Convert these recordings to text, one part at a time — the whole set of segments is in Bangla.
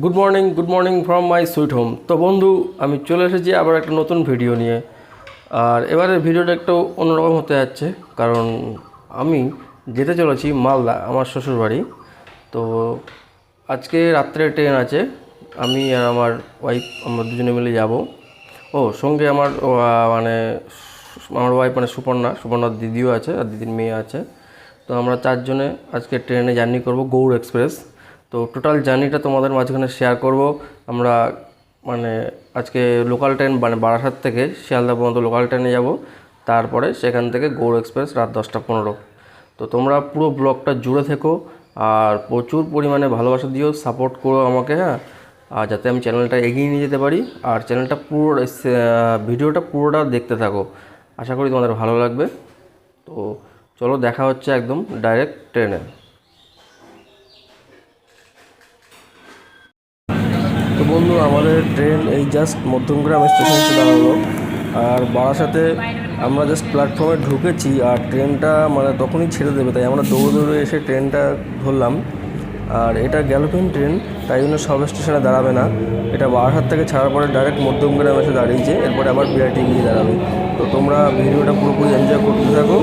Good morning from my sweet home. তো বন্ধু, আমি চলে এসেছি আবার একটা নতুন ভিডিও নিয়ে। আর এবারে ভিডিওটা একটু অন্যরকম হতে যাচ্ছে, কারণ আমি যেতে চলেছি মালদা, আমার শ্বশুরবাড়ি। তো আজকে রাত্রে ট্রেন আছে, আমি আর আমার ওয়াইফ আমরা দুজনে মিলে যাব। সঙ্গে আমার মানে আমার ওয়াইফ মানে সুপর্ণার দিদিও আছে, আর দিদির মেয়ে আছে। তো আমরা চারজনে আজকে ট্রেনে জার্নি করব, গৌড় এক্সপ্রেস। তো টোটাল জার্নিটা তোমাদের মাঝখানে শেয়ার করব। আমরা মানে আজকে লোকাল ট্রেন মানে বারাসাত থেকে শিয়ালদা পর্যন্ত লোকাল ট্রেনে যাব, তারপরে সেখান থেকে গৌড় এক্সপ্রেস রাত 10টা 15। তো তোমরা পুরো ব্লগটা জুড়ে থেকো আর প্রচুর পরিমাণে ভালোবাসা দিও, সাপোর্ট করো আমাকে, হ্যাঁ। আর যাতে আমি চ্যানেলটা এগিয়ে নিয়ে যেতে পারি, আর চ্যানেলটা ভিডিওটা পুরোটা দেখতে থাকো, আশা করি তোমাদের ভালো লাগবে। তো চলো, দেখা হচ্ছে একদম ডাইরেক্ট ট্রেনে। তো বন্ধু, আমাদের ট্রেন এই জাস্ট মধ্যমগ্রাম স্টেশন এসে দাঁড়ালো, আর বারাসাতে আমরা জাস্ট প্ল্যাটফর্মে ঢুকেছি, আর ট্রেনটা মানে তখনই ছেড়ে দেবে, তাই আমরা দৌড়ে এসে ট্রেনটা ধরলাম। আর এটা গ্যালোপিং ট্রেন, তাই জন্য সব স্টেশনে দাঁড়াবে না। এটা বারাসাত থেকে ছাড়ার পরে ডাইরেক্ট মধ্যমগ্রাম এসে দাঁড়িয়েছে, এরপরে আবার বিআরটি গিয়ে দাঁড়াবে। তো তোমরা ভিডিওটা পুরোপুরি এনজয় করতে থাকো।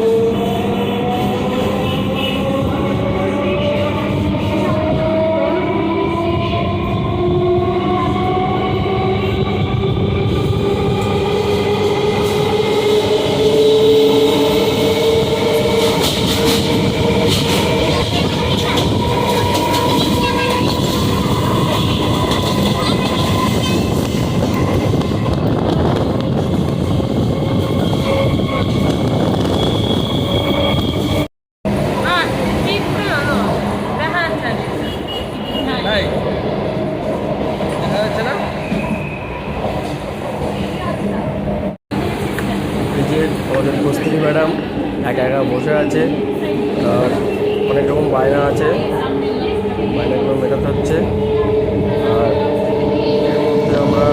আমাদের কস্তুরী ম্যাডাম একা একা বসে আছে, আর অনেক রকম বায়না আছে, বায়নাগুলো মেটাতে হচ্ছে। আর এর মধ্যে আমরা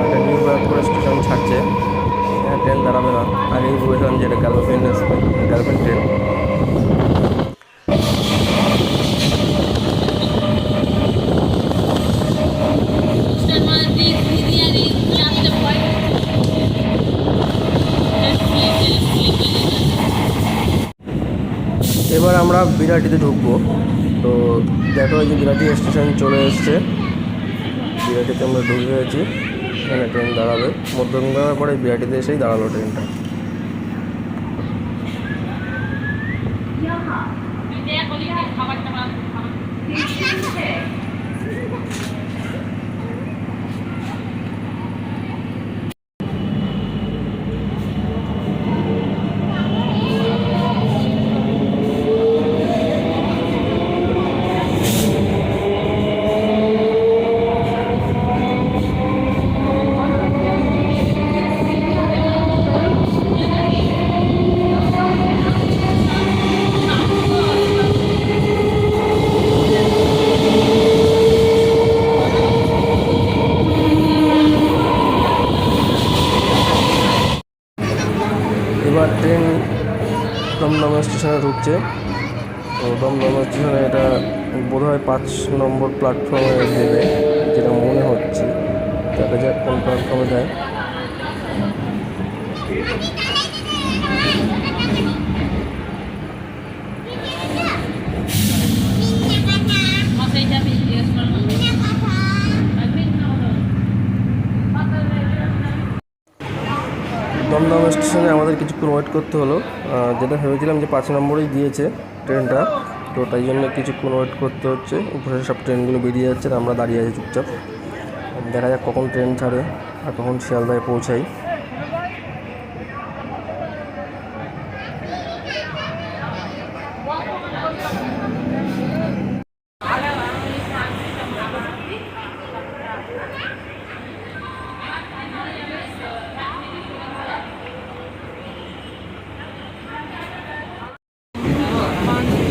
একটা নিউ ব্যারাকপুর স্টেশন ছাড়ছে, এখানে ট্রেন দাঁড়াবে না। আগেই বলেছিলাম যে এটা গ্যালোপিং ট্রেন। এবার আমরা বিরাটিতে ঢুকবো। তো দেখো, এই যে বিরাটি স্টেশন চলে এসছে, বিরাটিতে আমরা ঢুকে গেছি। এখানে ট্রেন দাঁড়াবে, মধ্যমগ্রামের পরে বিরাটিতে এসেই দাঁড়ালো ট্রেনটা। এবার ট্রেন দমদম স্টেশনে ঢুকছে। তো দমদম স্টেশনে এটা বোধহয় 5 নম্বর প্ল্যাটফর্মে দেবে, যেটা মনে হচ্ছে। দেখা যাক কোন প্ল্যাটফর্মে যায়। দমদম স্টেশনে আমাদের কিছুক্ষণ ওয়েট করতে হলো, যেটা ভেবেছিলাম যে 5 নম্বরেই দিয়েছে ট্রেনটা, তো তাই জন্য কিছুক্ষণ ওয়েট করতে হচ্ছে। উপরে সব ট্রেনগুলো বেরিয়ে যাচ্ছে, আমরা দাঁড়িয়ে আছি চুপচাপ। দেখা যাক কখন ট্রেন ছাড়ে আর কখন শিয়ালদায় পৌঁছাই।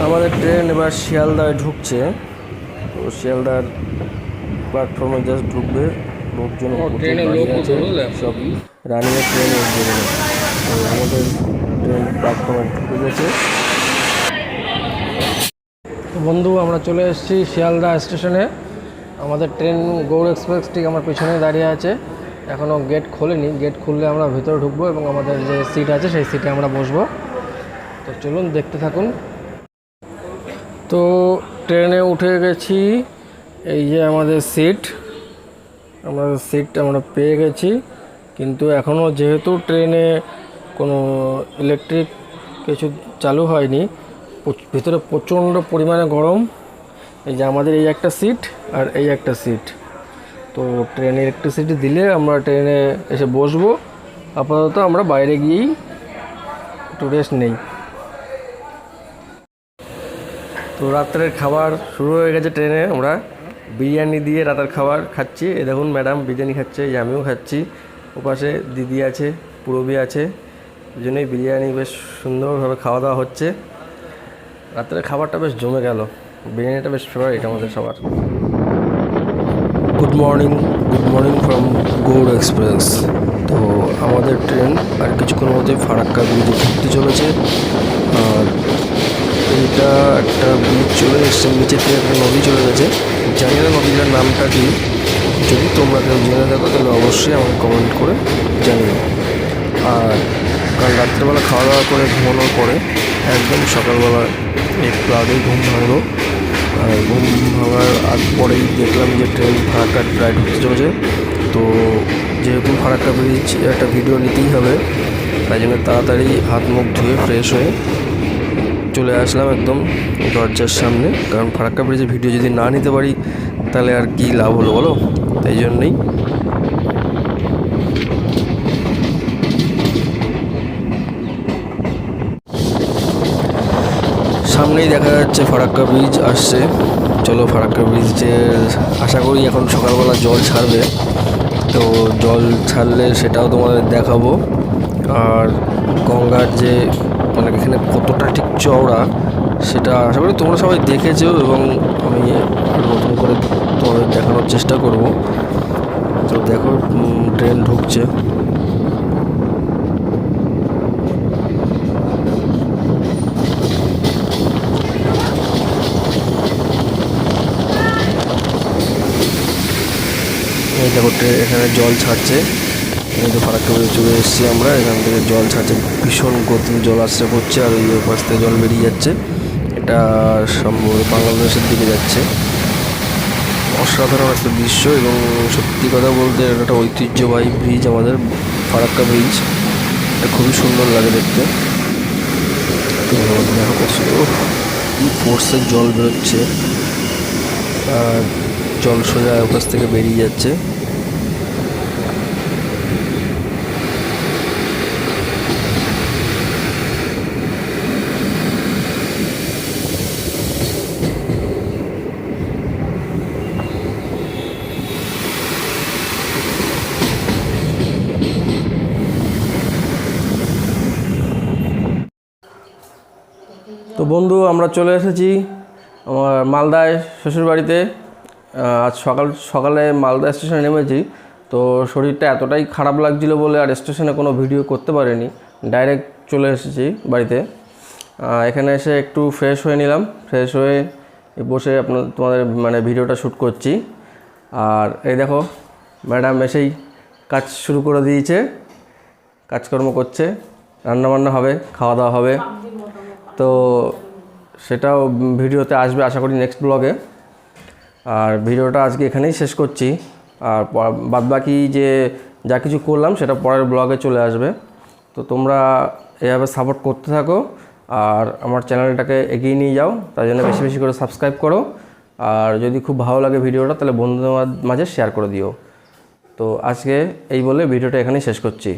আমাদের ট্রেন এবার শিয়ালদায় ঢুকছে। তো শিয়ালদার প্ল্যাটফর্মে জাস্ট ঢুকবে, লোকজন সব রানিংয়ে ট্রেনে উঠবে। তো আমাদের ট্রেন প্ল্যাটফর্মে ঢুকে গেছে। বন্ধু, আমরা চলে এসেছি শিয়ালদা স্টেশনে। আমাদের ট্রেন গৌড় এক্সপ্রেস ঠিক আমার পিছনে দাঁড়িয়ে আছে, এখনও গেট খোলেনি। গেট খুললে আমরা ভেতরে ঢুকবো এবং আমাদের যে সিট আছে সেই সিটে আমরা বসবো। তো চলুন দেখতে থাকুন। তো ট্রেনে উঠে গেছি, এই যে আমাদের সিট আমরা পেয়ে গেছি। কিন্তু এখনও যেহেতু ট্রেনে কোনো ইলেকট্রিক কিছু চালু হয়নি, ভিতরে প্রচণ্ড পরিমাণে গরম। এই যে আমাদের এই একটা সিট আর এই একটা সিট, তো ট্রেনে ইলেকট্রিসিটি দিলে আমরা ট্রেনে এসে বসবো। আপাতত আমরা বাইরে গিয়েই একটু রেস্ট নেই। তো রাত্রের খাবার শুরু হয়ে গেছে ট্রেনে। আমরা বিরিয়ানি দিয়ে রাতের খাবার খাচ্ছি। এই দেখুন ম্যাডাম বিরিয়ানি খাচ্ছে, এই আমিও খাচ্ছি। ওপাশে দিদি আছে, পুরবি আছে, দুজনেই বিরিয়ানি বেশ সুন্দরভাবে খাওয়া দাওয়া হচ্ছে। রাত্রের খাবারটা বেশ জমে গেল, বিরিয়ানিটা বেশ ফেভারিট আমাদের সবার। Good morning from Gour express. তো আমাদের ট্রেন আর কিছুক্ষণের মধ্যে ফারাক্কা ব্রিজে ঢুকতে চলেছে। আর এটা একটা ব্রিজ চলে এসছে, নিচে থেকে একটা নদী চলে গেছে। জানি না নদীটার নামটা কি, যদি তোমরা কেউ জেনে থাকো তাহলে অবশ্যই আমাকে কমেন্ট করে জানিও। আর কাল রাত্রেবেলা খাওয়া দাওয়া করে ঘুমানোর পরে একদম সকালবেলা একটু আগেই ঘুম ভাঙলো। আর ঘুম ভাঙার আগ পরেই দেখলাম যে ট্রেন ফারাক্কা রাইড হতে চলেছে। তো যেহেতু ফারাক্কা ব্রিজ একটা ভিডিও নিতেই হবে, তাই জন্য তাড়াতাড়ি হাত মুখ ধুয়ে ফ্রেশ হয়ে চলে আসলাম একদম দরজার সামনে। কারণ ফারাক্কা ব্রিজের ভিডিও যদি না নিতে পারি তাহলে আর কি লাভ হলো বলো, তাই জন্যই। সামনেই দেখা যাচ্ছে ফারাক্কা ব্রিজ আসছে। চলো ফারাক্কা ব্রিজে আশা করি এখন সকালবেলা জল ছাড়বে, তো জল ছাড়লে সেটাও তোমাদের দেখাবো। আর গঙ্গার যে মানে এখানে কতটা ঠিক চওড়া সেটা আশা করি তোমরা সবাই দেখেছো, এবং আমি নতুন করে তোমাদের দেখানোর চেষ্টা করব। তো দেখো ট্রেন ঢুকছে। এই দেখো এখানে জল ছাড়ছে, এই তো ফারাক্কা ব্রিজে চলে এসেছি আমরা। এখান থেকে জল ছাড়ছে, ভীষণ গতিতে জল আসছে পড়ছে, আর ওই পাশ থেকে জল বেরিয়ে যাচ্ছে। এটা সম্ভবত বাংলাদেশের দিকে যাচ্ছে। অসাধারণ একটা দৃশ্য, এবং সত্যি কথা বলতে এটা একটা ঐতিহ্যবাহী ব্রিজ আমাদের ফারাক্কা ব্রিজ। এটা খুবই সুন্দর লাগে দেখতে। তো দেখো কত কি ফোর্সের জল বেরোচ্ছে, আর জল সোজা ওপাশ থেকে বেরিয়ে যাচ্ছে। তো বন্ধু আমরা চলে এসেছি আমার মালদায় শ্বশুরবাড়িতে। আজ সকালে মালদা স্টেশনে নেমেছি। তো শরীরটা এতটাই খারাপ লাগছিলো বলে আর স্টেশনে কোনো ভিডিও করতে পারিনি, ডাইরেক্ট চলে এসেছি বাড়িতে। এখানে এসে একটু ফ্রেশ হয়ে নিলাম, ফ্রেশ হয়ে বসে তোমাদের মানে ভিডিওটা শ্যুট করছি। আর এই দেখো ম্যাডাম এসেই কাজ শুরু করে দিয়েছে, কাজকর্ম করছে, রান্নাবান্না হবে, খাওয়া দাওয়া হবে। তো সেটাও ভিডিওতে আসবে আশা করি নেক্সট ব্লগে। আর ভিডিওটা আজকে এখানেই শেষ করছি। আর বাদবাকি যে যা কিছু করলাম সেটা পরের ব্লগে চলে আসবে। তো তোমরা এভাবে সাপোর্ট করতে থাকো আর আমার চ্যানেলটাকে এগিয়ে নিয়ে যাও, তাই জন্য বেশি বেশি করে সাবস্ক্রাইব করো। আর যদি খুব ভালো লাগে ভিডিওটা তাহলে বন্ধুদের মাঝে শেয়ার করে দিও। তো আজকে এই বলে ভিডিওটা এখানেই শেষ করছি।